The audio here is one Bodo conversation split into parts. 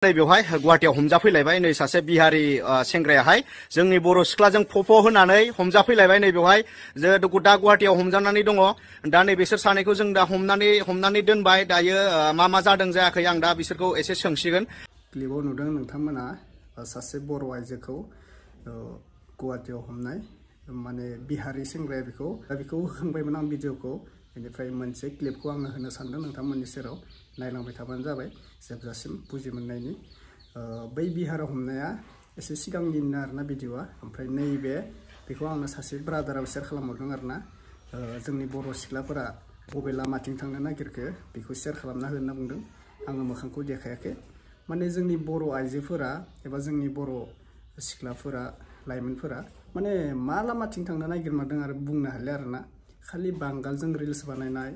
नै बेवहाय गुवाहाटीयाव हमजाफैलायबाय नै सासे बिहारि सेंग्रायाहाय जोंनि बर' सिख्लाजों फफ' होनानै हमजाफैलायबाय नै बेवहाय जे दा गुवाहाटीयाव हमजानानै दङ दा नै बिसोर सानैखौ जों दा हमनानै दोनबाय दायो मा जादों जायाखै आं दा बिसोरखौ एसे सोंसिगोन। क्लिपाव नुदों नोंथांमोना सासे बर' आइजोखौ गुवाहाटीयाव हमनाय माने बिहारि सेंग्राया बेखौ होखांबायमोन आं भिडिअखौ बेनिफ्राय मोनसे क्लिपखौ आङो होनो सानदों नोंथांमोननि सेराव नायलांबाय थाबानो जाबाय जोबजासिम बुजि मोननायनि। बै बिहाराव हमनाया एसे सिगांनिनो आरोना भिडिअआ ओमफ्राय नैबे बेखौ आंनो सासे ब्रादाराव शेयार खालामहरदों आरोना जोंनि बर' सिख्लाफोरा बबे लामाथिं थांनो नागिरखो बेखौ शेयार खालामना हो होनना बुंदों। आङो मोखांखौ देखायाखै माने जोंनि बर' आइजोफोरा एबा जोंनि बर' सिख्लाफोरा लाइमोनफोरा माने मा लामाथिं थांनो नागिरमादों आरो बुंनो हालिया आरोना खालि बांगालजों रिल्स बानायनाय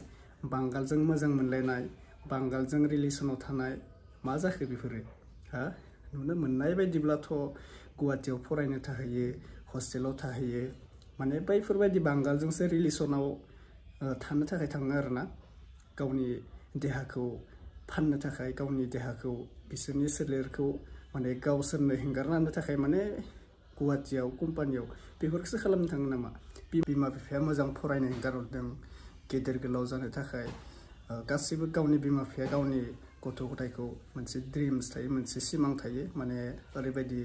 बांगालजों मोजां मोनलायनाय बांगालजों रिलेसनाव थानाय मा जाखो बेफोरो नुनो मोननाय बायदिब्लाथ' गुवाहाटीयाव फरायनो थाहैयो हस्टेलाव थाहैयो माने बैफोरबायदि बांगालजोंसो रिलेसनाव थानो थाखाय थाङो आरोना गावनि देहाखौ फाननो थाखाय गावनि देहाखौ बिसोरनि सोलेरखौ माने गावसोरनो हेंगारना होनो थाखाय माने गुवाहाटीयाव कम्पानियाव बेफोरखौसो खालामनो थाङो नामा। बिमा बिफाया मोजां फरायनो हेंगारहरदों गेदेर गोलाव जानो थाखाय गासैबो गावनि बिमा बिफाया गावनि गथ' गथायखौ मोनसे ड्रिम्स थायो मोनसे सिमां थायो माने ओरैबायदि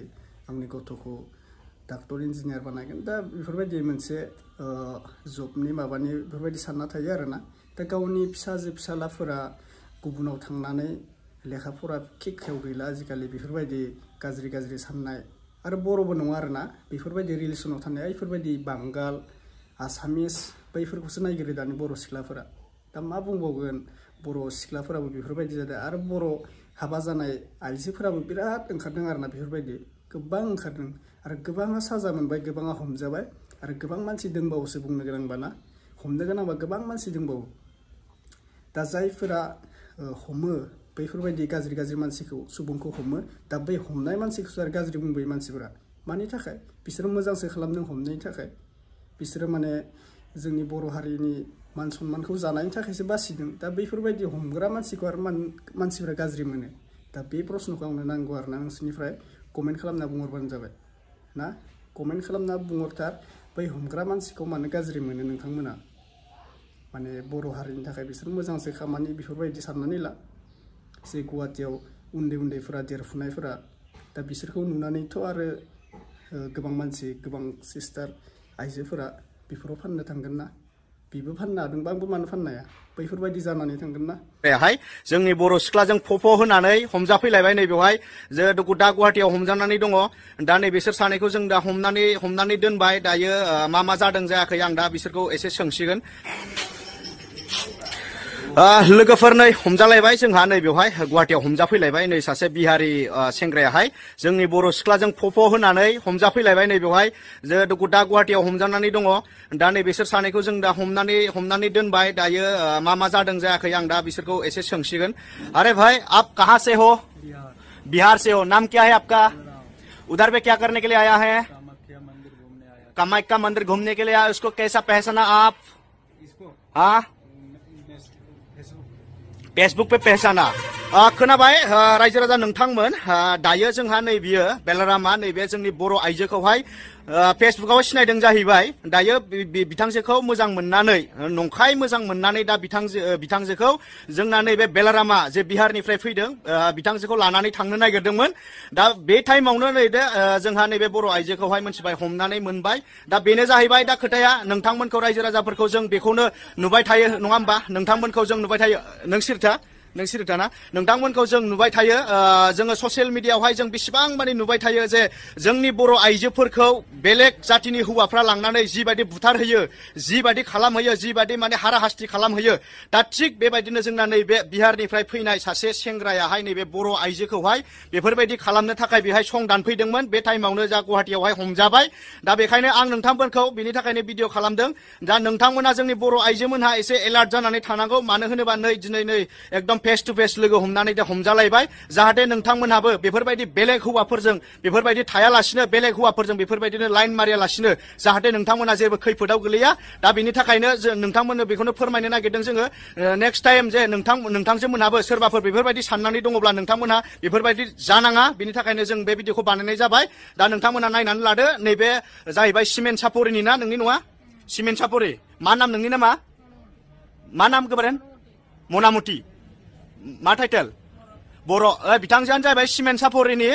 आंनि गथ'खौ डाक्टर इन्जिनियार बानायगोन दा बेफोरबायदि मोनसे जबनि माबानि बेफोरबायदि सानना थायो आरोना दा गावनि फिसाजो फिसालाफोरा गुबुनाव थांनानै लेखा फरा खिखायाव गैला आजिखालि बेफोरबायदि गाज्रि साननाय आरो बर'बो नङा आरोना बेफोरबायदि रिलेसनाव थानाय बेफोरबायदि बांगाल आसामिस बैफोरखौसो नागिरो दानि बर' सिख्लाफोरा। दा मा बुंबावगोन बर' सिख्लाफोराबो बेफोरबायदि जादों आरो बर' हाबा जानाय आइजोफोराबो बिराद ओंखारदों आरोना बेफोरबायदि गोबां ओंखारदों आरो गोबाङा साजा मोनबाय गोबाङा हमजाबाय आरो गोबां मानसि दंबावोसो बुंनो गोनांबाना हमनो गोनांबा गोबां मानसि दंबावो। दा जायफोरा हमो बैफोरबायदि गाज्रि मानसिखौ सुबुंखौ हमो दा बै हमनाय मानसिखौसो आरो गाज्रि बुंबाय मानसिफोरा मानि थाखाय बिसोरो मोजांसो खालामदों हमनायनि थाखाय बिसोरो माने जोंनि बर' हारिनि मान सन्मानखौ जानायनि थाखायसो बासिदों दा बैफोरबायदि हमग्रा मानसिखौ आरो मानसिफोरा गाज्रि मोनो दा बे प्रश्नखौ आंनो नांगौ आरोना नोंसोरनिफ्राय कमेन्ट खालामना बुंहरबानो जाबाय ना कमेन्ट खालामना बुंहरथार बै हमग्रा मानसिखौ मानो गाज्रि मोनो नोंथांमोना माने बर' हारिनि थाखाय बिसोर मोजांसो खामानि बेफोरबायदि साननानै ला जे गुवाहाटीयाव उन्दैफोरा देरफुनायफोरा दा बिसोरखौ नुनानैथ' आरो गोबां मानसि गोबां सिस्टार आइजोफोरा बेफोराव फाननो थांगोन ना बिबो फाननो हादोंबा आंबो मानो फाननो हाया बैफोरबायदि जानानै थांगोन ना। जोंनि बर' सिख्लाजों फफ' होनानै हमजाफैलायबाय नै बेवहाय जे दा गुवाहाटीयाव हमजानानै दङ दा नै बिसोर सानैखौ जों दा हमनानै दोनबाय दायो मा जादों जायाखै आं दा बिसोरखौ एसे सोंसिगोन। लोगोफोर नै हमजालायबाय जोंहा नै बेवहाय गुवाहाटीयाव हमजाफैलायबाय नै सासे बिहारि सेंग्रायाहाय जोंनि बर' सिख्लाजों फफ' होनानै हमजाफैलायबाय नै बेवहाय जे दा गुवाहाटीयाव हमजानानै दङ दा नै बिसोर सानैखौ जों दा हमनानै दोनबाय दायो मा जादों जायाखै आं दा बिसोरखौ एसे सोंसिगोन। अरे भाई आप कहाँ से हो? बिहार से हो। नाम क्या है आपका? उधर पे क्या करने के लिए आया है? कामाख्या मंदिर घूमने के लिए आया। उसको कैसा पहचाना आप? हाँ फेसबुक पे पहचाना खोनाबाय रायजो राजा नोंथांमोन दायो जोंहा नै बियो बेलारामा नैबे जोंनि बर' आइजोखौहाय फेसबुकाव सिनायदों जाहैबाय दायो बिथांजोखौ मोजां मोननानै नंखाय मोजां मोननानै दा बिथांजोखौ जोंना नैबे बेलारामा जे बिहारनिफ्राय फैदों बिथांजोखौ लानानै थांनो नागिरदोंमोन दा बे टाइमावनो नै जोंहा नैबे बर' आइजोखौहाय मोनथिबाय हमनानै मोनबाय दा बेनो जाहैबाय दा खोथाया नोंथांमोनखौ रायजो राजाफोरखौ जों बेखौनो नुबाय थायो नङा होमबा नोंथांमोनखौ जों नुबाय थायो नोंसोरथा ना नोंथांमोनखौ जों नुबाय थायो जोङो ससियेल मिडियायावहाय जों बेसेबां माने नुबाय थायो जे जोंनि बर' आइजोफोरखौ बेलेग जातिनि हौवाफ्रा लांनानै जिबायदि बुथारहोयो जिबायदि खालामहोयो जिबायदि माने हाराहास्ति खालामहोयो दा थिग बेबायदिनो जोंना नैबे बिहारनिफ्राय फैनाय सासे सेंग्रायाहाय नैबे बर' आइजोखौहाय बेफोरबायदि खालामनो थाखाय बेहाय सं दानफैदोंमोन बे टाइमावनो जा गुवाहाटीयावहाय हमजाबाय दा बेखायनो आं नोंथांमोनखौ बिनि थाखायनो भिडिअ खालामदों दा नोंथांमोना जोंनि बर' आइजोमोनहा एसे एलार्ट जानानै थानांगौ मानो होनोबा नै दिनै नै एकदम फेस टु फेस लोगो हमनानै दा हमजालायबाय जाहाथे नोंथांमोनहाबो बेफोरबायदि बेलेग हौवाफोरजों बेफोरबायदि थायालासिनो बेलेग हौवाफोरजों बेफोरबायदिनो लाइन मारियालासिनो जाहाथे नोंथांमोना जेबो खैफोदाव गोलैया दा बेनि थाखायनो नोंथांमोननो बेखौनो फोरमायनो नागिरदों जोङो नेक्स्ट टाइम जे नोंथांजोमोनहाबो सोरबाफोर बेफोरबायदि साननानै दङब्ला नोंथांमोनहा बेफोरबायदि जानाङा बेनि थाखायनो जों बे भिडिअखौ बानायनाय जाबाय दा नोंथांमोना नायनानै लादो नैबे जाहैबाय सिमेन्ट सापरिनि ना नोंनि नङा सिमेन्ट सापरि मा नाम नोंनि नामा मा नाम गोबोरेन मनामुति मा टाइटेल बर' बिथांजोआनो जाहैबाय सिमेन्ट सापरिनि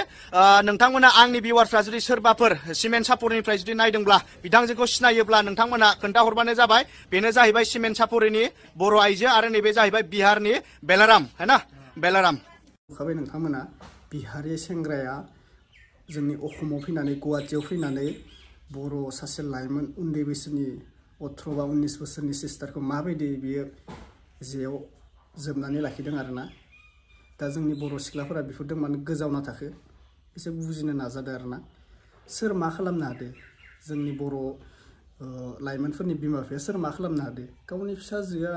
नोंथांमोना आंनि भिउवार्सफ्रा जुदि सोरबाफोर सिमेन्ट सापरिनिफ्राय जुदि नायदोंब्ला बिथांजोखौ सिनायोब्ला नोंथांमोना खोन्थाहरबानो जाबाय बेनो जाहैबाय सिमेन्ट सापरिनि बर' आइजो आरो नैबे जाहैबाय बिहारनि बेलाराम हैना बेलाराम खाबाय नोंथांमोना बिहारि सेंग्राया जोंनि अखमाव फैनानै गुवाहाटीयाव फैनानै बर' सासे लाइमोन उन्दै बैसोनि 18 बा 19 बोसोरनि सिस्टारखौ माबायदि बियो जेयाव जोबनानै लाखिदों आरोना दा जोंनि बर' सिख्लाफोरा बेफोरजों माने गोजावना थाखो एसे बुजिनो नाजादों आरोना सोर मा खालामनो हादो जोंनि बर' लाइमोनफोरनि बिमा बिफाया सोर मा खालामनो हादो गावनि फिसाजोआ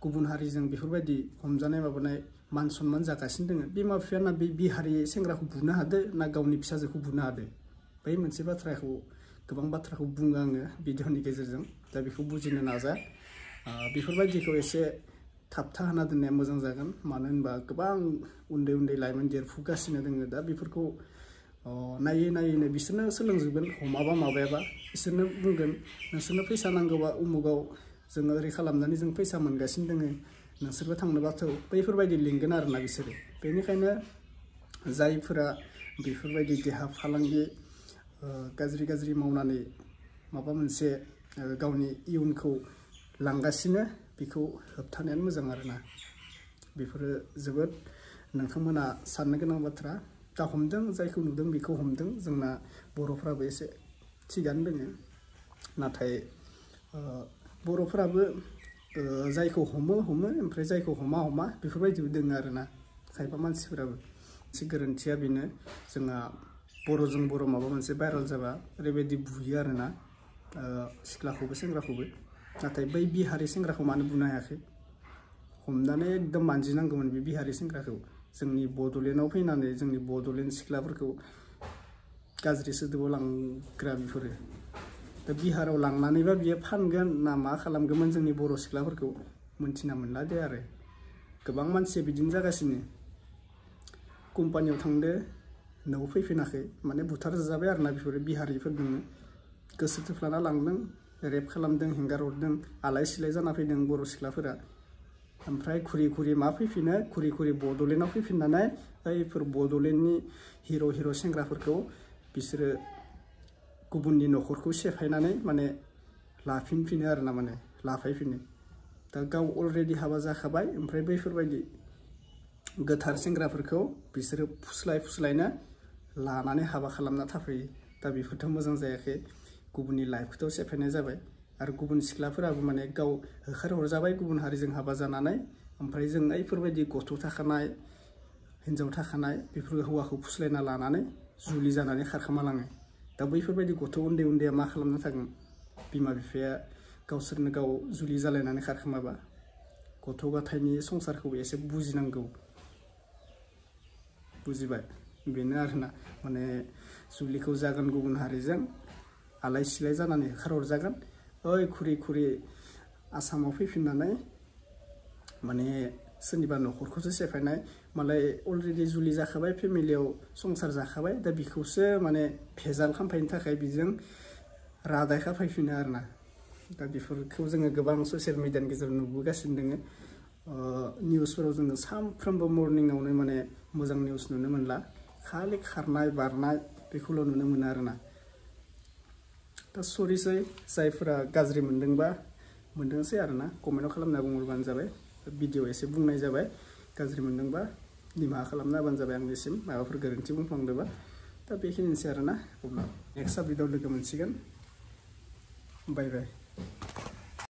गुबुन हारिजों बेफोरबायदि हमजानाय माबानाय मान सन्मान जागासिनो दोङो बिमा बिफाया ना बे बिहारि सेंग्राखौ बुनो हादो ना गावनि फिसाजोखौ बुनो हादो बै मोनसे बाथ्राखौ गोबां बाथ्राखौ बुङो आङो भिडिअनि गेजेरजों दा बेखौ बुजिनो नाजा बेफोरबायदिखौ एसे थाबथा होना दोननाया मोजां जागोन मानो होनबा गोबां उन्दै उन्दै लाइमोन देरफुगासिनो दोङो दा बेफोरखौ नायै नायैनो बिसोरनो सोलोंजोबगोन हमाबा माबायाबा बिसोरनो बुंगोन नोंसोरनो फैसा नांगौबा उमुगाव जोङो ओरै खालामनानै जों फैसा मोनगासिनो दोङो नोंसोरबो थांनोबाथ' बैफोरबायदि लिंगोन आरोना बिसोरो बेनिखायनो जायफोरा बेफोरबायदि देहा फालांगि गाज्रि गाज्रि मावनानै माबा मोनसे गावनि इयुनखौ लांगासिनो बेखौ होबथानायानो मोजां आरोना बेफोरो जोबोद नोंथांमोना साननो गोनां बाथ्रा दा हमदों जायखौ नुदों बेखौ हमदों जोंना बर'फ्राबो एसे थिगानो दोङो नाथाय बर'फ्राबो जायखौ हमो ओमफ्राय जायखौ हमा बेफोरबायदिबो दोङो आरोना खायफा मानसिफोराबो एसे गोरोन्थिया बेनो जोंहा बर'जों बर' माबा मोनसे भाइराल जाबा ओरैबायदि बुयो आरोना सिख्लाखौबो सेंग्राखौबो नाथाय बै बिहारि सेंग्राखौ मानो बुनो हायाखै हमनानै एकदम मानजिनांगौमोन बे बिहारि सेंग्राखौ जोंनि बड'लेण्डआव फैनानै जोंनि बड'लेण्ड सिख्लाफोरखौ गाज्रि सोदोबाव लांग्रा बेफोरो दा बिहाराव लांनानैबा बियो फानगोन ना मा खालामगौमोन जोंनि बर' सिख्लाफोरखौ मोनथिना मोनला दे आरो गोबां मानसिया बिदिनो जागासिनो कम्पानियाव थांदो न'आव फैफिनाखै माने बुथार जाबाय आरोना बेफोरो बिहारिफोरजोंनो गोसो थोफ्लाना लांदों रेप खालामदों हेंगार हरदों आलाय सिलाय जाना फैदों बर' सिख्लाफोरा ओमफ्राय खुरि मा फैफिनो खुरि बड'लेण्डआव फैफिननानै बैफोर बड'लेण्डनि हिर' सेंग्राफोरखौ बिसोरो गुबुननि न'खरखौ सेफायनानै माने लाफिनफिनो आरोना माने लाफायफिनो दा गाव अलरेडि हाबा जाखाबाय ओमफ्राय बैफोरबायदि गोथार सेंग्राफोरखौ बिसोरो फुस्लायनो लानानै हाबा खालामना थाफैयो दा बेफोरथ' मोजां जायाखै गुबुननि लाइफखौथ' सेफायनाय जाबाय आरो गुबुन सिख्लाफोराबो माने गाव होखारहरजाबाय गुबुन हारिजों हाबा जानानै ओमफ्राय जों बैफोरबायदि गथ' थाखानाय हिन्जाव थाखानाय बेफोर हौवाखौ फुस्लायना लानानै जुलि जानानै खारखोमालाङो दा बैफोरबायदि गथ' उन्दैया मा खालामना थागोन बिमा बिफाया गावसोरनो गाव जुलि जालायनानै खारखोमाबा गथ' गथायनि संसारखौ एसे बुजिनांगौ बुजिबाय बेनो आरोना माने जुलिखौ जागोन गुबुन हारिजों आलाय सिलाय जानानै होखारहरजागोन ओइ खुरि आसामाव फैफिननानै माने सोरनिबा न'खरखौसो सेफायनाय मालाय अलरेडि जुलि जाखाबाय फेमिलियाव संसार जाखाबाय दा बिखौसो माने भेजाल खालामफायनो थाखाय बिजों रादाय खाफायफिनो आरोना दा बेफोरखौ जोङो गोबां ससियेल मिडियानि गेजेराव नुबोगासिनो दोङो निउसफोराव जोङो सानफ्रोमबो मर्निंआवनो माने मोजां निउस नुनो मोनला खालि खारनाय बारनाय बेखौल' नुनो मोनो आरोना दा सरिसै जायफोरा गाज्रि मोनदोंसै आरोना कमेन्टआव खालामना बुंहरबानो जाबाय भिडिअ एसे बुंनाय जाबाय गाज्रि मोनदोंबा निमाहा खालामना होबानो जाबाय आंनिसिम माबाफोर गोरोन्थि बुंफ्लांदोंबा दा बेखिनिसै आरोना अब्ला नेक्स्ट आपडेटआव लोगो मोनसिगोन बाय